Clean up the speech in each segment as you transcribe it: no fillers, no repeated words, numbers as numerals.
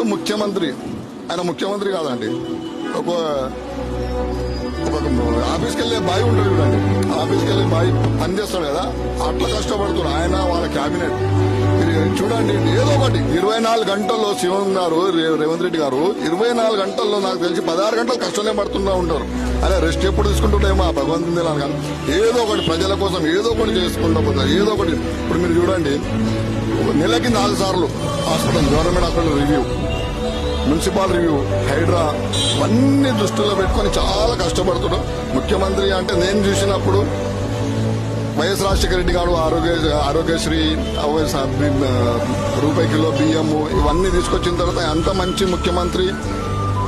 ఇప్పుడు ముఖ్యమంత్రి, ఆయన ముఖ్యమంత్రి కాదండి, ఒక ఆఫీస్కి వెళ్ళే బాయ్ ఉంటాడు చూడండి, ఆఫీస్కి వెళ్ళే బాయ్ పని చేస్తాడు కదా, అట్లా కష్టపడుతున్నాడు ఆయన, వాళ్ళ క్యాబినెట్. చూడండి, ఏదో ఒకటి 24 గంటల్లో శివం గారు, రేవంత్ రెడ్డి గారు 24 గంటల్లో నాకు తెలిసి 16 గంటలు కష్టమే పడుతుంటూ ఉంటారు. అదే రెస్ట్ ఎప్పుడు తీసుకుంటుంటేమో ఆ భగవంతుని తెలియదు, కానీ ఏదో ఒకటి ప్రజల కోసం ఏదో ఒకటి చేసుకుంటూ పోతారు. ఏదో ఒకటి ఇప్పుడు మీరు చూడండి, నెలకి 4 సార్లు hospital, government hospital review, municipal review, HYDRAA, అన్ని దృష్టిలో పెట్టుకుని చాలా కష్టపడుతున్నాడు ముఖ్యమంత్రి. అంటే నేను చూసినప్పుడు వైఎస్ రాజశేఖర రెడ్డి గారు ఆరోగ్యశ్రీ, రూపాయి కిలో బియ్యము ఇవన్నీ తీసుకొచ్చిన తర్వాత అంత మంచి ముఖ్యమంత్రి,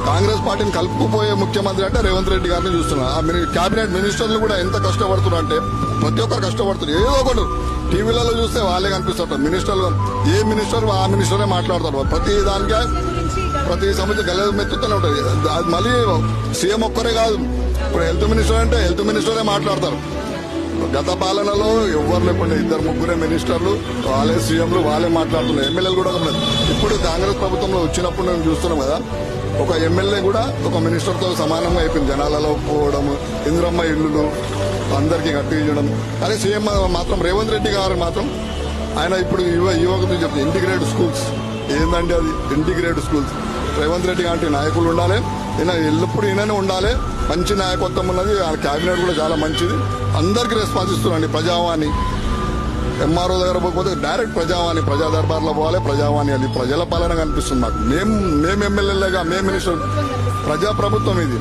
కాంగ్రెస్ పార్టీని కలుపుకుపోయే ముఖ్యమంత్రి అంటే రేవంత్ రెడ్డి గారిని చూస్తున్నా. కేబినెట్ మినిస్టర్లు కూడా ఎంత కష్టపడుతున్నారు అంటే ప్రతి ఒక్కరు కష్టపడుతున్నారు. ఏదో ఒకటి టీవీలలో చూస్తే వాళ్ళే కనిపిస్తారు మినిస్టర్లు, ఏ మినిస్టర్ ఆ మినిస్టరే మాట్లాడతారు. ప్రతి దానికే ప్రతి సమస్య గలమెత్తుతూనే ఉంటుంది. అది మళ్ళీ సీఎం ఒక్కరే కాదు, ఇప్పుడు హెల్త్ మినిస్టర్ అంటే హెల్త్ మినిస్టరే మాట్లాడతారు. గత పాలనలో ఎవరు లేకుండా 2-3 మినిస్టర్లు, వాళ్ళే సీఎంలు, వాళ్ళే మాట్లాడుతున్నారు. ఎమ్మెల్యేలు కూడా ఉన్నారు. ఇప్పుడు కాంగ్రెస్ ప్రభుత్వంలో వచ్చినప్పుడు మేము చూస్తున్నాం కదా, ఒక ఎమ్మెల్యే కూడా ఒక మినిస్టర్తో సమానంగా అయిపోయింది. జనాలలో పోవడం, ఇందిరమ్మ ఇళ్లు అందరికీ కట్టించడం. అదే సీఎం మాత్రం రేవంత్ రెడ్డి గారు మాత్రం ఆయన ఇప్పుడు యువకులు చెప్తుంది ఇంటిగ్రేటెడ్ స్కూల్స్. ఏందండి అది ఇంటిగ్రేటెడ్ స్కూల్స్? రేవంత్ రెడ్డి గారి నాయకులు ఉండాలి, ఈయన ఎల్లప్పుడూ ఈయననే ఉండాలి. మంచి నాయకత్వం ఉన్నది, ఆ క్యాబినెట్ కూడా చాలా మంచిది. అందరికీ రెస్పాన్స్ ఇస్తున్నాండి. ప్రజావాణి ఎంఆర్ఓ దగ్గర పోకపోతే డైరెక్ట్ ప్రజావాణి, ప్రజా దర్బార్లో పోవాలి. ప్రజావాణి అది ప్రజల పాలన కనిపిస్తుంది మాకు. మేము ఎమ్మెల్యేలుగా, మేము మినిస్టర్, ప్రజాప్రభుత్వం ఇది.